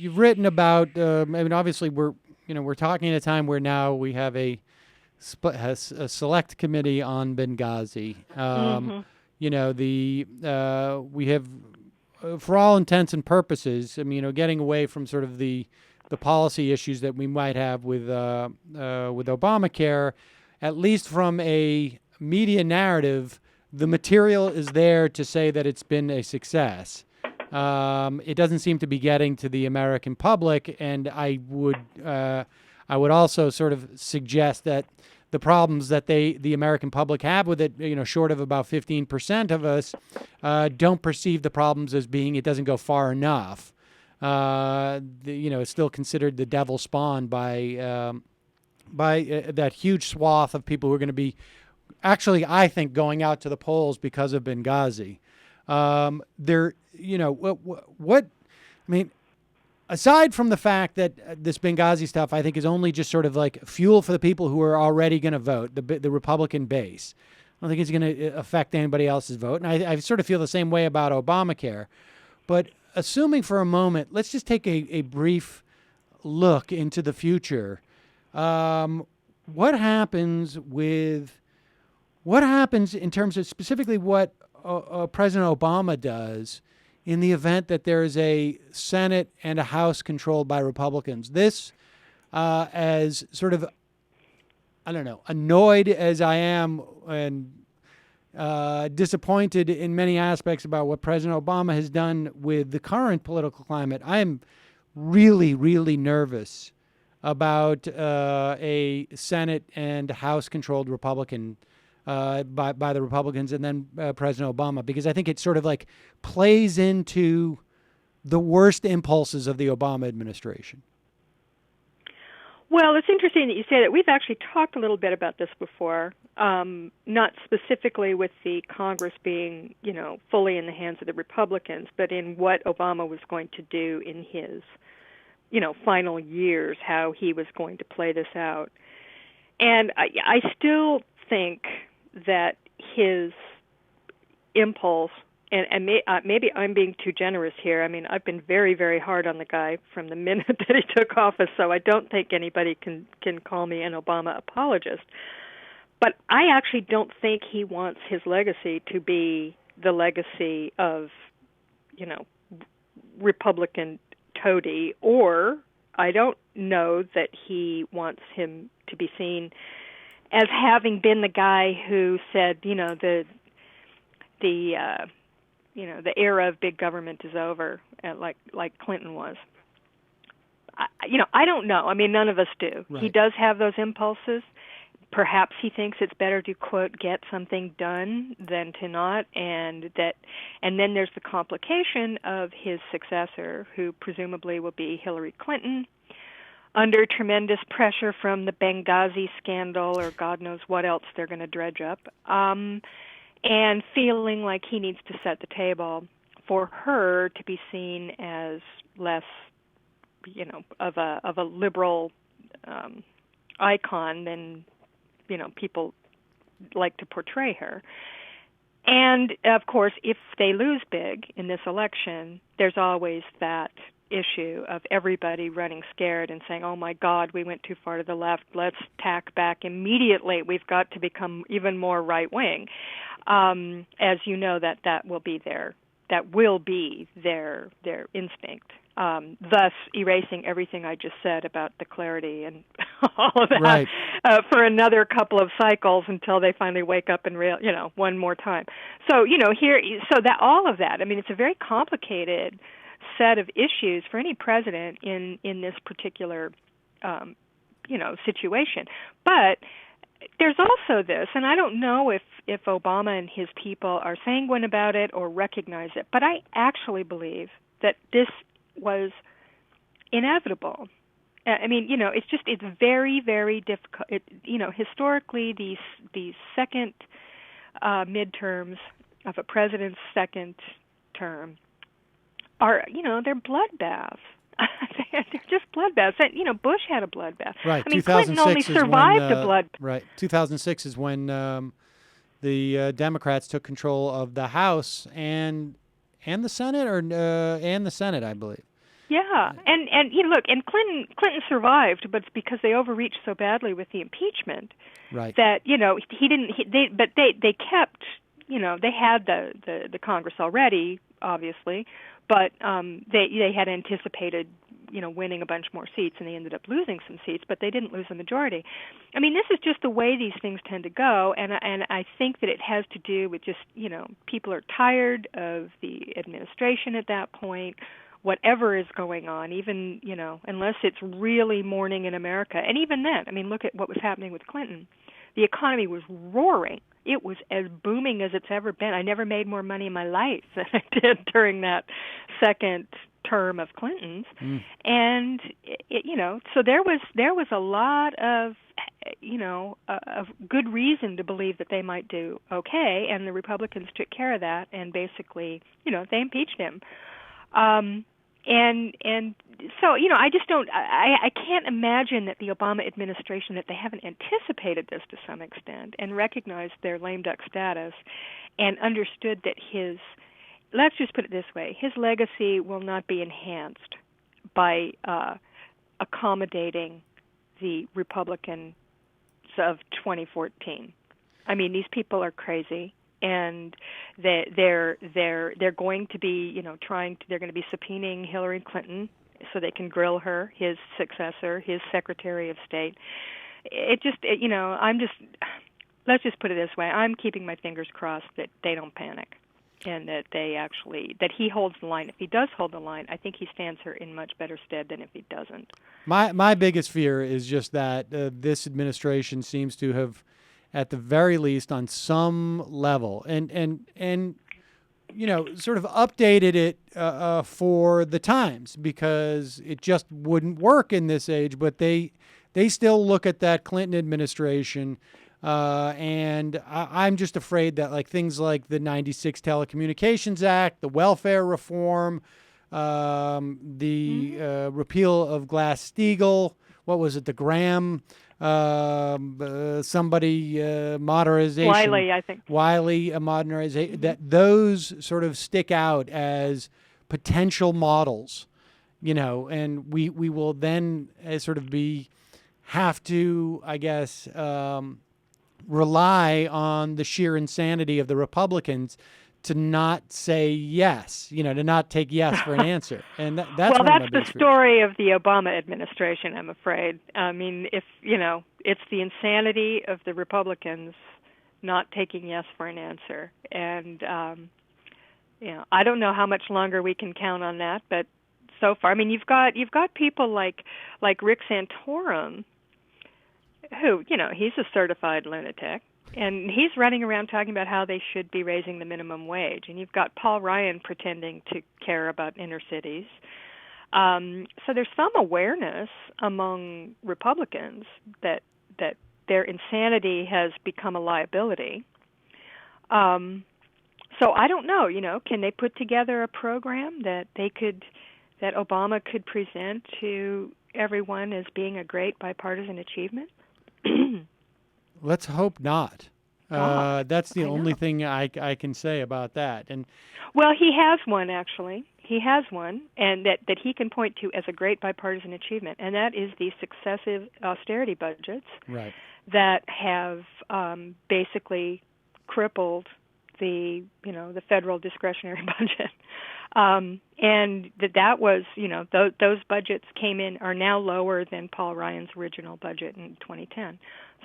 you've written about. I mean, obviously, we're talking at a time where now we have a select committee on Benghazi. We have, for all intents and purposes, I mean, getting away from sort of the policy issues that we might have with Obamacare, at least from a media narrative, the material is there to say that it's been a success. It doesn't seem to be getting to the American public, and I would also sort of suggest that the problems that the American public have with it, short of about 15% of us, don't perceive the problems as being it doesn't go far enough. It's still considered the devil's spawn by that huge swath of people who are going to be actually, I think, going out to the polls because of Benghazi. Aside from the fact that this Benghazi stuff, I think, is only just sort of like fuel for the people who are already going to vote, the Republican base. I don't think it's going to affect anybody else's vote. And I sort of feel the same way about Obamacare. But assuming for a moment, let's just take a brief look into the future. What happens in terms of specifically what President Obama does in the event that there is a Senate and a House controlled by Republicans? This, as sort of, I don't know, annoyed as I am and disappointed in many aspects about what President Obama has done with the current political climate, I am really, really nervous about a Senate and House controlled Republican by the Republicans and then President Obama, because I think it sort of like plays into the worst impulses of the Obama administration. Well, it's interesting that you say that. We've actually talked a little bit about this before, not specifically with the Congress being, fully in the hands of the Republicans, but in what Obama was going to do in his, final years, how he was going to play this out. And I still think that his impulse, and maybe I'm being too generous here. I mean, I've been very, very hard on the guy from the minute that he took office, so I don't think anybody can call me an Obama apologist. But I actually don't think he wants his legacy to be the legacy of, Republican toady, or I don't know that he wants him to be seen as having been the guy who said, the era of big government is over, like Clinton was. I don't know. I mean, none of us do. Right. He does have those impulses. Perhaps he thinks it's better to, quote, get something done than to not, and then there's the complication of his successor, who presumably will be Hillary Clinton, under tremendous pressure from the Benghazi scandal or God knows what else they're going to dredge up, and feeling like he needs to set the table for her to be seen as less, of a liberal icon than, people like to portray her. And, of course, if they lose big in this election, there's always that issue of everybody running scared and saying, oh, my God, we went too far to the left. Let's tack back immediately. We've got to become even more right-wing. As you know, that will be their instinct. Thus erasing everything I just said about the clarity and all of that, right, for another couple of cycles until they finally wake up and one more time. So that all of that. I mean, it's a very complicated set of issues for any president in this particular situation. But there's also this, and I don't know if Obama and his people are sanguine about it or recognize it, but I actually believe that this was inevitable. I mean, it's very, very difficult. Historically, these second midterms of a president's second term are, they're bloodbaths. They're just bloodbaths. Bush had a bloodbath. Right. I mean, Clinton only survived a bloodbath. Right. 2006 is when the Democrats took control of the House and the Senate, and the Senate, I believe. Yeah, and look, and Clinton survived, but it's because they overreached so badly with the impeachment Right. that he didn't. They kept, they had the Congress already, obviously, but they had anticipated winning a bunch more seats, and they ended up losing some seats, but they didn't lose the majority. I mean, this is just the way these things tend to go, and I think that it has to do with just people are tired of the administration at that point. Whatever is going on, even, unless it's really morning in America. And even then, I mean, look at what was happening with Clinton. The economy was roaring. It was as booming as it's ever been. I never made more money in my life than I did during that second term of Clinton's. And, so there was a lot of, of good reason to believe that they might do okay, and the Republicans took care of that, and basically, they impeached him. And so, I just don't, I can't imagine that the Obama administration, that they haven't anticipated this to some extent and recognized their lame duck status and understood that let's just put it this way, his legacy will not be enhanced by accommodating the Republicans of 2014. I mean, these people are crazy. And they're going to be, they're going to be subpoenaing Hillary Clinton so they can grill her, his successor, his Secretary of State. Let's just put it this way. I'm keeping my fingers crossed that they don't panic and that that he holds the line. If he does hold the line, I think he stands her in much better stead than if he doesn't. My biggest fear is just that this administration seems to have, at the very least, on some level, and sort of updated it for the times, because it just wouldn't work in this age. But they still look at that Clinton administration, and I'm just afraid that things like the '96 Telecommunications Act, the welfare reform, the repeal of Glass-Steagall, what was it, the Graham modernization. Wiley, I think. Wiley modernization. That those sort of stick out as potential models, and we will then sort of have to, I guess, rely on the sheer insanity of the Republicans to not say yes, to not take yes for an answer. And that's the story of the Obama administration, I'm afraid. I mean, if, it's the insanity of the Republicans not taking yes for an answer. And, I don't know how much longer we can count on that, but so far, I mean, you've got people like Rick Santorum, who, he's a certified lunatic. And he's running around talking about how they should be raising the minimum wage. And you've got Paul Ryan pretending to care about inner cities. So there's some awareness among Republicans that their insanity has become a liability. So I don't know, can they put together a program that Obama could present to everyone as being a great bipartisan achievement? Let's hope not. That's the only thing I can say about that. And well, he has one, actually. He has one, and that he can point to as a great bipartisan achievement, and that is the successive austerity budgets that have basically crippled the federal discretionary budget. And that was, those budgets are now lower than Paul Ryan's original budget in 2010.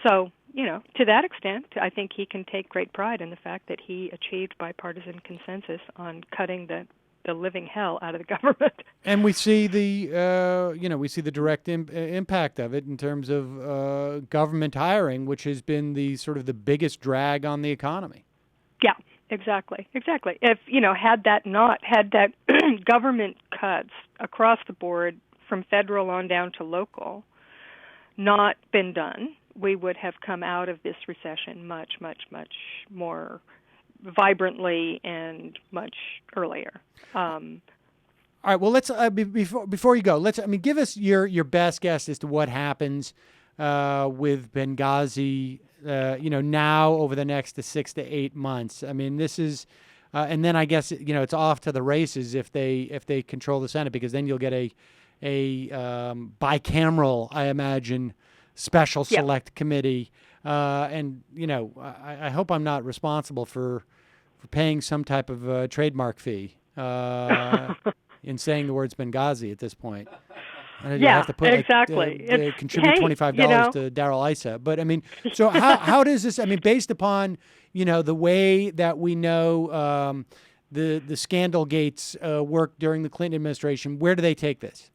So, to that extent, I think he can take great pride in the fact that he achieved bipartisan consensus on cutting the living hell out of the government. And we see the direct impact of it in terms of government hiring, which has been the sort of the biggest drag on the economy. Yeah, exactly. If, had that government cuts across the board from federal on down to local not been done, we would have come out of this recession much, much, much more vibrantly and much earlier. All right. Well, let's before you go, give us your best guess as to what happens with Benghazi. Now over the next 6 to 8 months. I mean, this is And then I guess it's off to the races if they control the Senate, because then you'll get a bicameral, I imagine, special Yeah. select committee. And I hope I'm not responsible for paying some type of trademark fee in saying the words Benghazi at this point. And I Yeah, have to put exactly. contribute Hey, $25 to Daryl Issa. But I mean, so how does this? I mean, based upon the way that we know the scandal gates worked during the Clinton administration, where do they take this?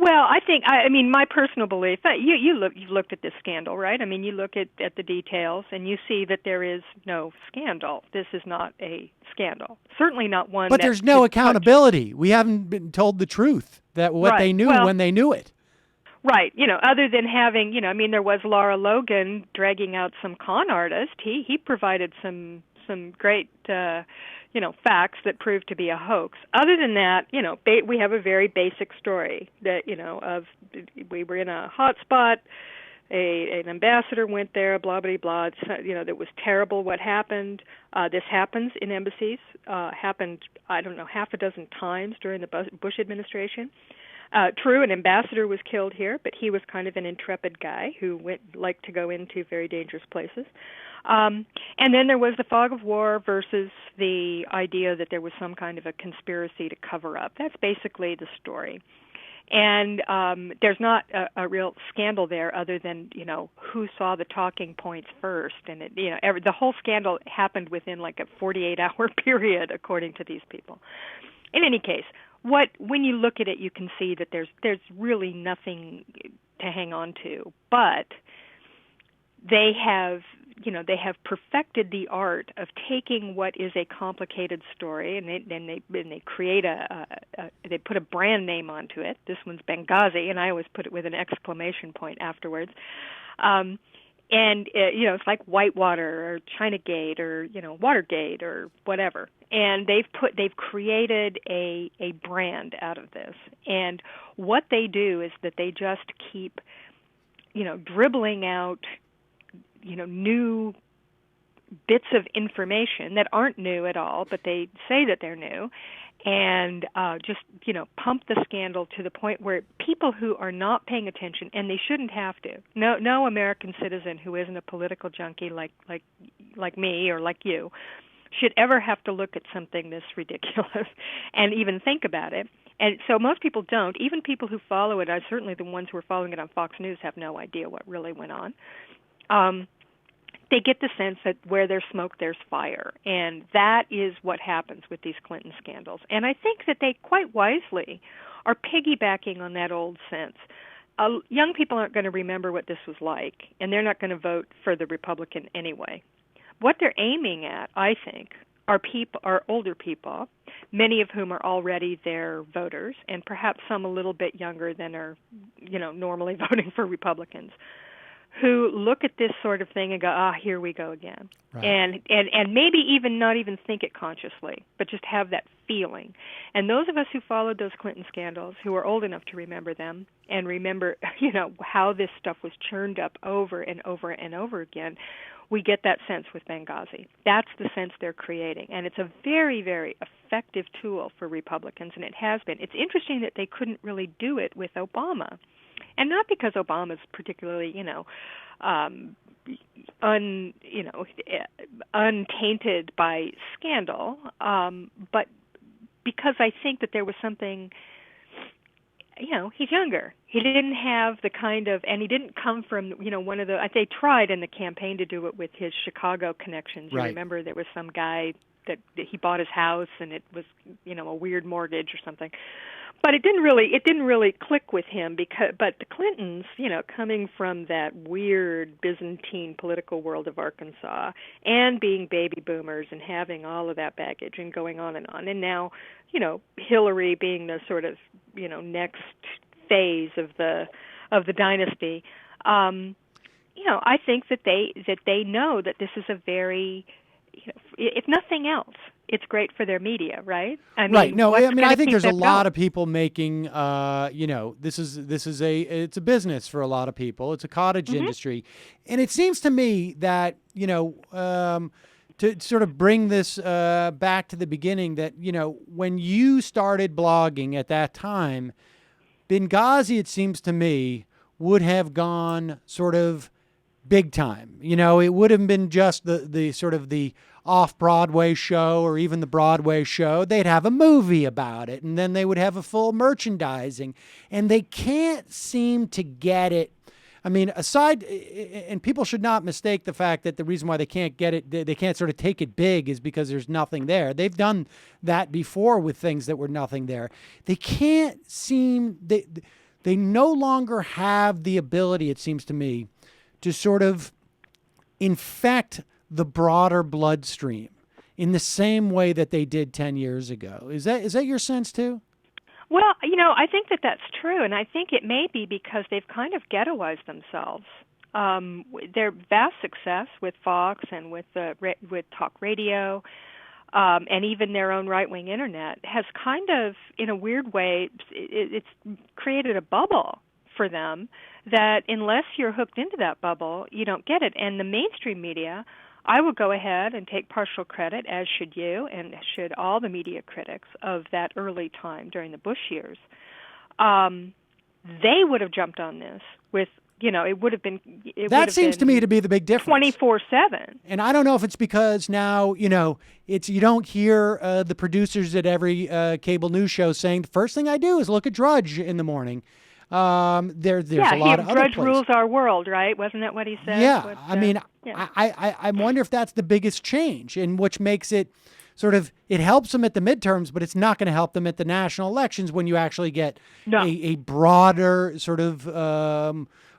Well, I mean, my personal belief. You've looked at this scandal, right? I mean, you look at the details, and you see that there is no scandal. This is not a scandal. Certainly not one. But there's no accountability. We haven't been told the truth that what they knew when they knew it. Right. Other than having, I mean, there was Laura Logan dragging out some con artist. He provided some great facts that proved to be a hoax. Other than that, we have a very basic story that, we were in a hot spot, an ambassador went there, blah, blah, blah. That was terrible what happened. This happens in embassies, happened, I don't know, half a dozen times during the Bush administration. True, an ambassador was killed here, but he was kind of an intrepid guy who liked to go into very dangerous places. And then there was the fog of war versus the idea that there was some kind of a conspiracy to cover up. That's basically the story. And there's not a real scandal there other than, who saw the talking points first. And, the whole scandal happened within like a 48-hour period, according to these people. In any case, when you look at it, you can see that there's really nothing to hang on to. But they have perfected the art of taking what is a complicated story, and they create they put a brand name onto it. This one's Benghazi, and I always put it with an exclamation point afterwards. It's like Whitewater or Chinagate or Watergate or whatever. And they've created a brand out of this. And what they do is that they just keep dribbling out new bits of information that aren't new at all, but they say that they're new, and just pump the scandal to the point where people who are not paying attention, and they shouldn't have to. No American citizen who isn't a political junkie like me or like you should ever have to look at something this ridiculous and even think about it. And so most people don't. Even people who follow it, certainly the ones who are following it on Fox News, have no idea what really went on. They get the sense that where there's smoke, there's fire. And that is what happens with these Clinton scandals. And I think that they quite wisely are piggybacking on that old sense. Young people aren't going to remember what this was like, and they're not going to vote for the Republican anyway. What they're aiming at, I think, are older people, many of whom are already their voters, and perhaps some a little bit younger than are, normally voting for Republicans, who look at this sort of thing and go, here we go again. Right. And maybe even not even think it consciously, but just have that feeling. And those of us who followed those Clinton scandals, who are old enough to remember them and remember, how this stuff was churned up over and over and over again, we get that sense with Benghazi. That's the sense they're creating. And it's a very, very effective tool for Republicans, and it has been. It's interesting that they couldn't really do it with Obama. And not because Obama's particularly, untainted by scandal, but because I think that there was something, he's younger. He didn't have the kind of, and he didn't come from, one of the, they tried in the campaign to do it with his Chicago connections. Right. You remember there was some guy that he bought his house and it was, a weird mortgage or something. But it didn't really click with him but the Clintons, coming from that weird Byzantine political world of Arkansas and being baby boomers and having all of that baggage and going on, and now, Hillary being the sort of, next phase of the dynasty, I think that they know that this is a very, if nothing else, it's great for their media, right? Right. No, I think there's a lot of people making, this is it's a business for a lot of people. It's a cottage industry. And it seems to me that, to sort of bring this back to the beginning, that, when you started blogging at that time, Benghazi, it seems to me, would have gone sort of big time. It would have been just the sort of the off-Broadway show or even the Broadway show. They'd have a movie about it, and then they would have a full merchandising. And they can't seem to get it. I mean, and people should not mistake the fact that the reason why they can't get it, they can't sort of take it big, is because there's nothing there. They've done that before with things that were nothing there. They can't seem, they no longer have the ability, it seems to me, to sort of infect the broader bloodstream in the same way that they did 10 years ago. Is that your sense too? Well, I think that that's true, and I think it may be because they've kind of ghettoized themselves. Their vast success with Fox and with talk radio, and even their own right-wing internet has kind of, in a weird way, it's created a bubble for them that unless you're hooked into that bubble, you don't get it. And the mainstream media, I would go ahead and take partial credit, as should you, and should all the media critics of that early time during the Bush years. They would have jumped on this with, it would have been. That seems to me to be the big difference. 24/7. And I don't know if it's because now, it's you don't hear the producers at every cable news show saying the first thing I do is look at Drudge in the morning. There's a lot of other Drudge places. rules our world, right? Wasn't that what he said? Yeah, I wonder if that's the biggest change, and which makes it sort of, it helps them at the midterms, but it's not going to help them at the national elections when you actually get a broader sort of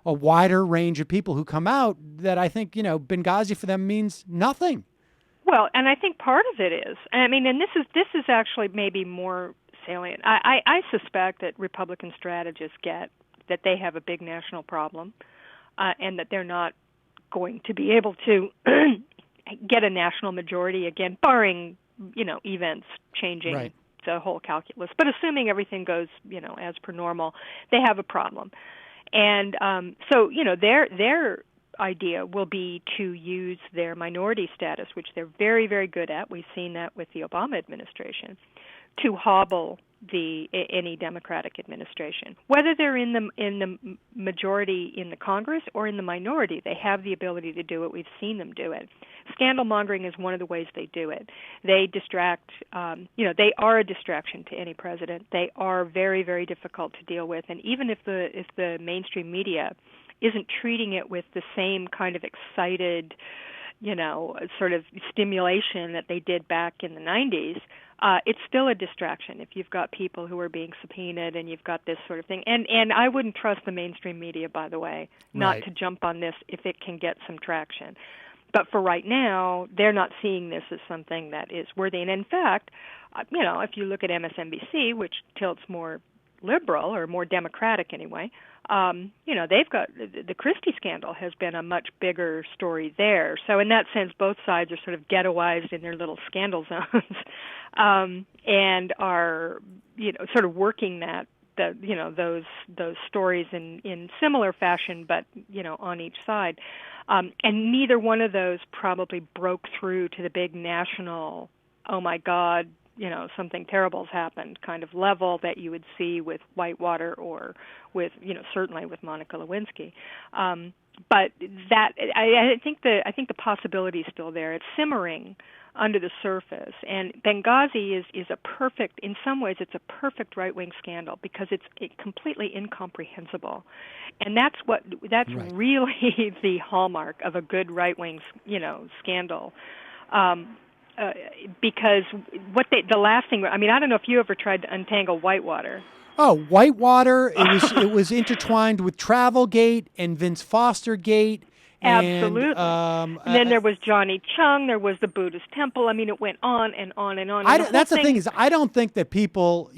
a wider range of people who come out. That I think Benghazi for them means nothing. Well, and I think part of it is, and this is actually maybe more salient. I suspect that Republican strategists get that they have a big national problem, and that they're not going to be able to get a national majority again, barring events changing the whole calculus. But assuming everything goes as per normal, they have a problem, and so their idea will be to use their minority status, which they're very, very good at. We've seen that with the Obama administration, to hobble any Democratic administration. Whether they're in the majority in the Congress or in the minority, they have the ability to do it. We've seen them do it. Scandal mongering is one of the ways they do it. They distract. They are a distraction to any president. They are very, very difficult to deal with. And even if the mainstream media isn't treating it with the same kind of excited, sort of stimulation that they did back in the 90s, it's still a distraction if you've got people who are being subpoenaed and you've got this sort of thing. And I wouldn't trust the mainstream media, by the way, not to jump on this if it can get some traction. But for right now, they're not seeing this as something that is worthy. And in fact, if you look at MSNBC, which tilts more liberal or more democratic anyway, they've got the Christie scandal has been a much bigger story there. So in that sense, both sides are sort of ghettoized in their little scandal zones, and are sort of working those stories in similar fashion, but on each side. And neither one of those probably broke through to the big national, oh my God, something terrible's happened kind of level that you would see with Whitewater or with, certainly with Monica Lewinsky. But that, I think the possibility is still there. It's simmering under the surface. And Benghazi is a perfect, in some ways, it's a perfect right-wing scandal because it's completely incomprehensible. And that's really the hallmark of a good right-wing, scandal. Because the last thing, I don't know if you ever tried to untangle Whitewater. Oh, Whitewater! It was intertwined with Travelgate and Vince Foster Gate. Absolutely. And then there was Johnny Chung. There was the Buddhist temple. It went on and on and on. That's the thing is, I don't think that people,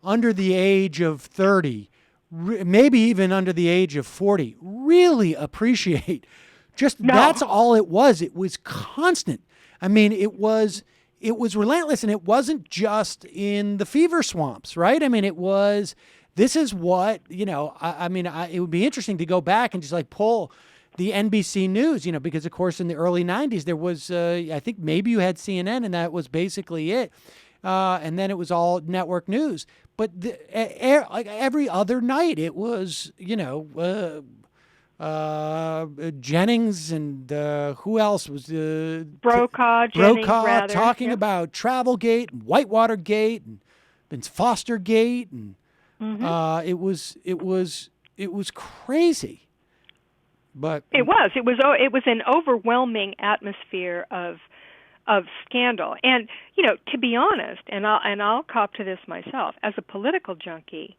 under the age of 30, maybe even under the age of 40, really appreciate that's all it was. It was constant. It was relentless, and it wasn't just in the fever swamps, right? This is what, it would be interesting to go back and just pull, the NBC News, because of course in the early 90s there was, I think maybe you had CNN and that was basically it. And then it was all network news. But like every other night it was, Jennings and who else was Brokaw, Jennings, rather. talking about Travelgate and Whitewatergate and then Fostergate and it was crazy. But it was an overwhelming atmosphere of scandal. And to be honest, and I'll cop to this myself, as a political junkie,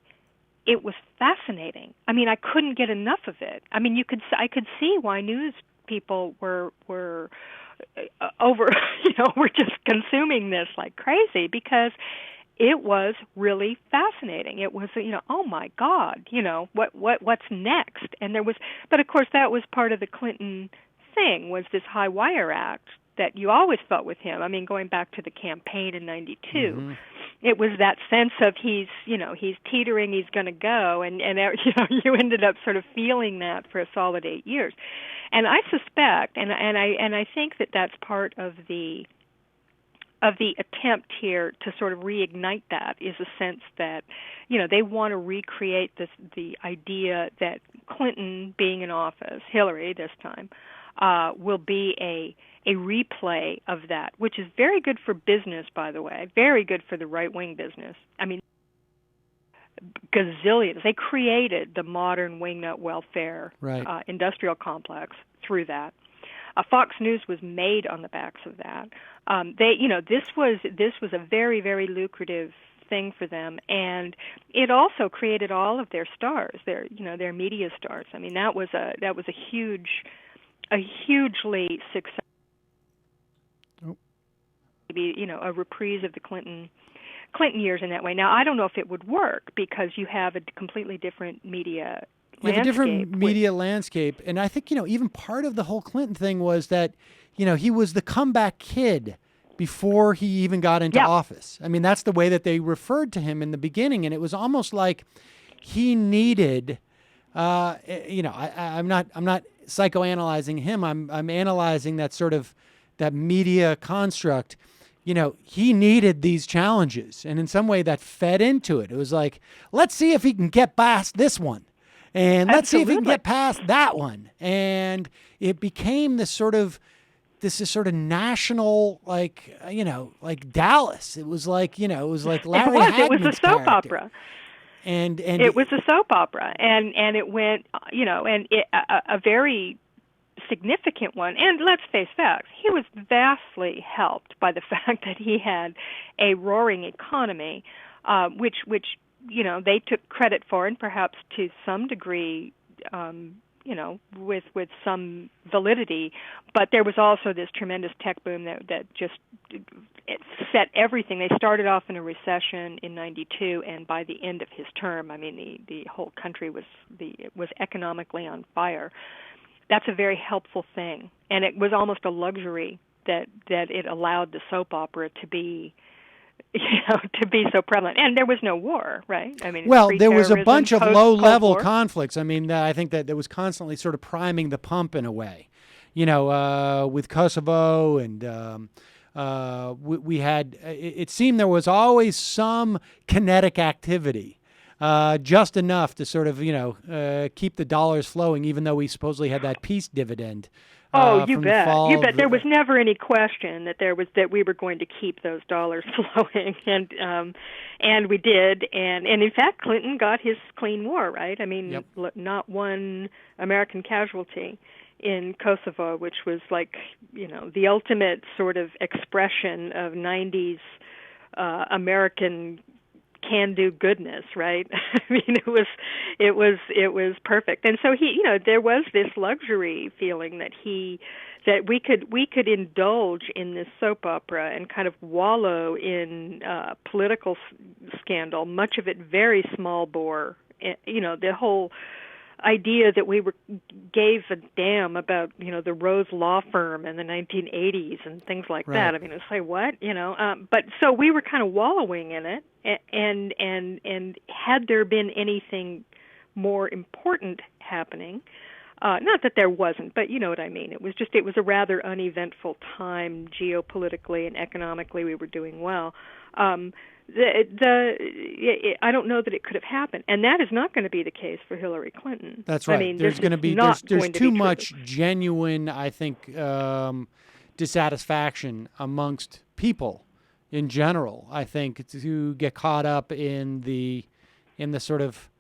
it was fascinating. I mean, I couldn't get enough of it. I mean, I could see why news people were over, were just consuming this like crazy, because it was really fascinating. It was, oh my God, what's next? And but of course that was part of the Clinton thing, was this high wire act that you always felt with him. I mean, going back to the campaign in '92, it was that sense of he's teetering, he's going to go, and you ended up sort of feeling that for a solid 8 years. And I suspect, and I think that that's part of the attempt here to sort of reignite that, is a sense that, they want to recreate the idea that Clinton being in office, Hillary this time, will be a replay of that, which is very good for business, by the way, very good for the right-wing business. I mean, gazillions. They created the modern wingnut welfare industrial complex through that. Fox News was made on the backs of that. This was a very, very lucrative thing for them, and it also created all of their stars, their media stars. I mean, that was a hugely successful, maybe a reprise of the Clinton years in that way. Now, I don't know if it would work, because you have a completely different media landscape. And I think, even part of the whole Clinton thing was that, he was the comeback kid before he even got into office. I mean, that's the way that they referred to him in the beginning. And it was almost like he needed, I'm not psychoanalyzing him. I'm analyzing that sort of that media construct. He needed these challenges, and in some way that fed into it. It was like, let's see if he can get past this one, and let's see if he can get past that one. And it became this sort of national, like Dallas. It was like, Larry Hagman's It was a soap character. opera. And it was a soap opera, and it went, a very significant one. And let's face facts, he was vastly helped by the fact that he had a roaring economy, which they took credit for, and perhaps to some degree, with some validity. But there was also this tremendous tech boom that just set everything. They started off in a recession in '92, and by the end of his term, I mean, the whole country was economically on fire. That's a very helpful thing, and it was almost a luxury that it allowed the soap opera to be so prevalent. And there was no war, right? I mean, there was a bunch of low-level War. conflicts. I mean, I think that was constantly sort of priming the pump in a way, with Kosovo, and we had. It seemed there was always some kinetic activity. Just enough to sort of, keep the dollars flowing, even though we supposedly had that peace dividend. You bet. There was never any question that we were going to keep those dollars flowing, and we did. And in fact, Clinton got his clean war, right? I mean, not one American casualty in Kosovo, which was like, the ultimate sort of expression of '90s American can-do goodness, right? I mean, it was perfect. And so there was this luxury feeling that we could indulge in this soap opera and kind of wallow in political scandal, much of it very small bore. The whole idea that we gave a damn about the Rose Law Firm in the 1980s and things like that. I mean, it's like, what, but so we were kind of wallowing in it, and had there been anything more important happening, Not that there wasn't, but you know what I mean. It was a rather uneventful time geopolitically and economically. We were doing well. I don't know that it could have happened, and that is not going to be the case for Hillary Clinton. That's right. I mean, there's going to be there's too much genuine, I think, dissatisfaction amongst people in general. I think to get caught up in the sort of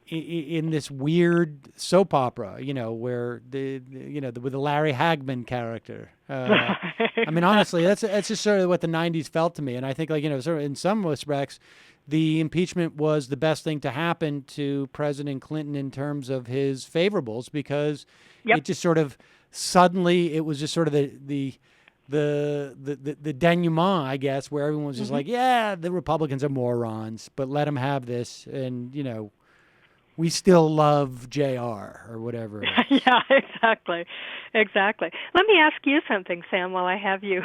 in this weird soap opera, where with the Larry Hagman character. I mean, honestly, that's just sort of what the '90s felt to me, and I think, sort of in some respects, the impeachment was the best thing to happen to President Clinton in terms of his favorables, because it just sort of suddenly it was just sort of the denouement, I guess, where everyone was just like, yeah, the Republicans are morons, but let them have this, and we still love JR or whatever. Yeah, exactly. Let me ask you something, Sam, while I have you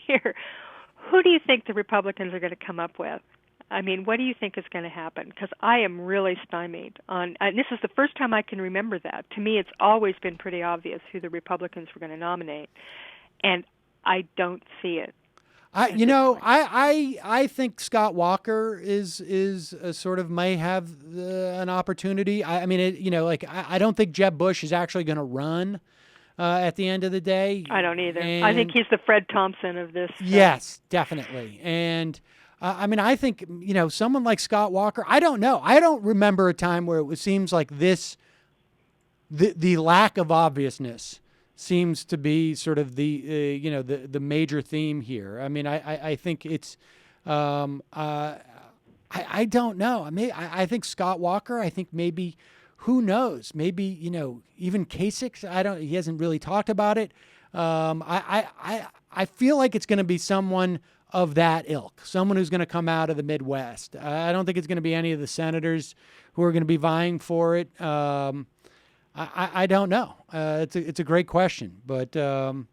here. Who do you think the Republicans are going to come up with? I mean, what do you think is going to happen? Because I am really stymied on, and this is the first time I can remember that. To me, it's always been pretty obvious who the Republicans were going to nominate, and I don't see it. I think Scott Walker is a sort of may have an opportunity. I mean, I don't think Jeb Bush is actually going to run at the end of the day. I don't either. I think he's the Fred Thompson of this. Yes, definitely. And I mean, I think someone like Scott Walker. I don't know. I don't remember a time where it seems like this. The lack of obviousness seems to be sort of the major theme here. I mean, I think it's I don't know. I mean, I think Scott Walker. I think maybe, who knows? Maybe even Kasich. He hasn't really talked about it. I feel like it's going to be someone of that ilk, someone who's going to come out of the Midwest. I don't think it's going to be any of the senators who are going to be vying for it. I don't know. It's a great question, but Well,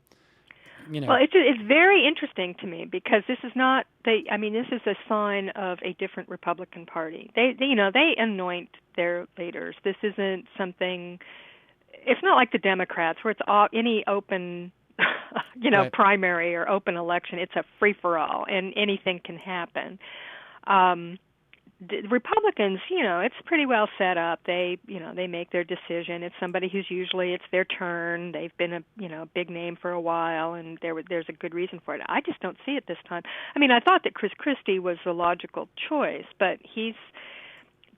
it's very interesting to me, because this is not this is a sign of a different Republican Party. They anoint their leaders. This isn't something. It's not like the Democrats, where it's any open, right. primary or open election. It's a free for all, and anything can happen. The Republicans, it's pretty well set up. They make their decision. It's somebody who's usually it's their turn. They've been a big name for a while, and there's a good reason for it. I just don't see it this time. I mean, I thought that Chris Christie was the logical choice, but he's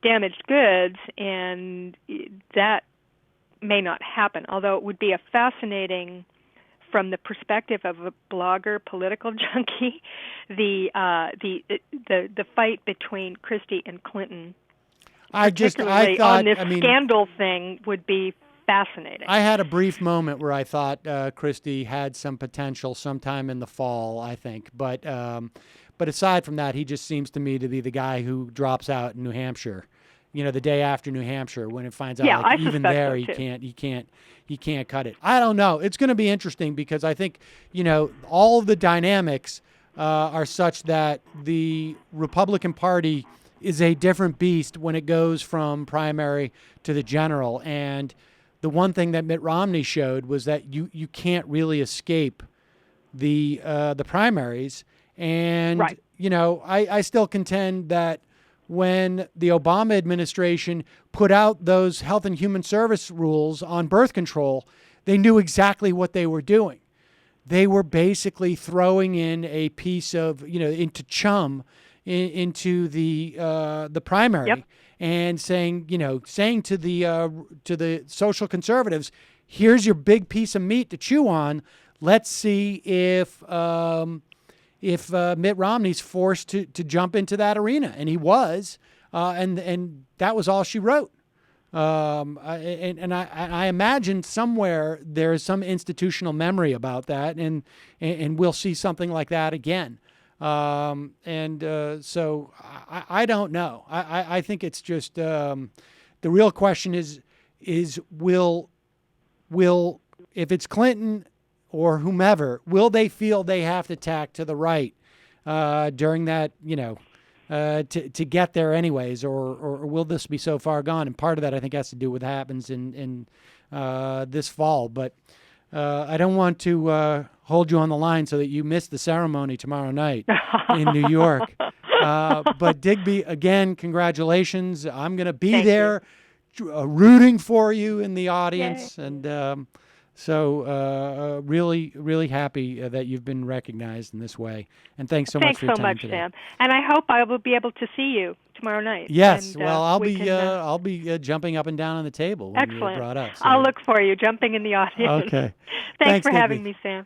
damaged goods, and that may not happen. Although it would be a fascinating, from the perspective of a blogger, political junkie, the fight between Christie and Clinton, I thought on this scandal thing, would be fascinating. I had a brief moment where I thought Christie had some potential sometime in the fall, I think, but aside from that, he just seems to me to be the guy who drops out in New Hampshire. The day after New Hampshire, when it finds out even there he can't cut it. I don't know. It's going to be interesting, because I think all of the dynamics are such that the Republican Party is a different beast when it goes from primary to the general. And the one thing that Mitt Romney showed was that you can't really escape the primaries. And right. I still contend that when the Obama administration put out those Health and Human Service rules on birth control, they knew exactly what they were doing. They were basically throwing in a piece of, into into the primary, and saying to the social conservatives, here's your big piece of meat to chew on. Let's see if Mitt Romney's forced to jump into that arena, and he was, and that was all she wrote. I imagine somewhere there is some institutional memory about that, and we'll see something like that again. So I don't know. I think it's just the real question is will if it's Clinton or whomever, will they feel they have to tack to the right during that, to get there anyways, or will this be so far gone? And part of that, I think, has to do with what happens in this fall. But I don't want to hold you on the line so that you miss the ceremony tomorrow night in New York. But Digby, again, congratulations. I'm going to be Thank there rooting for you in the audience. Yay. And so really, really happy that you've been recognized in this way. And thanks so much for your time today. Sam. And I hope I will be able to see you tomorrow night. Yes, and, well, I'll be jumping up and down on the table when excellent. you're brought up. So. I'll look for you, jumping in the audience. Okay. Thanks for Digby. having me, Sam.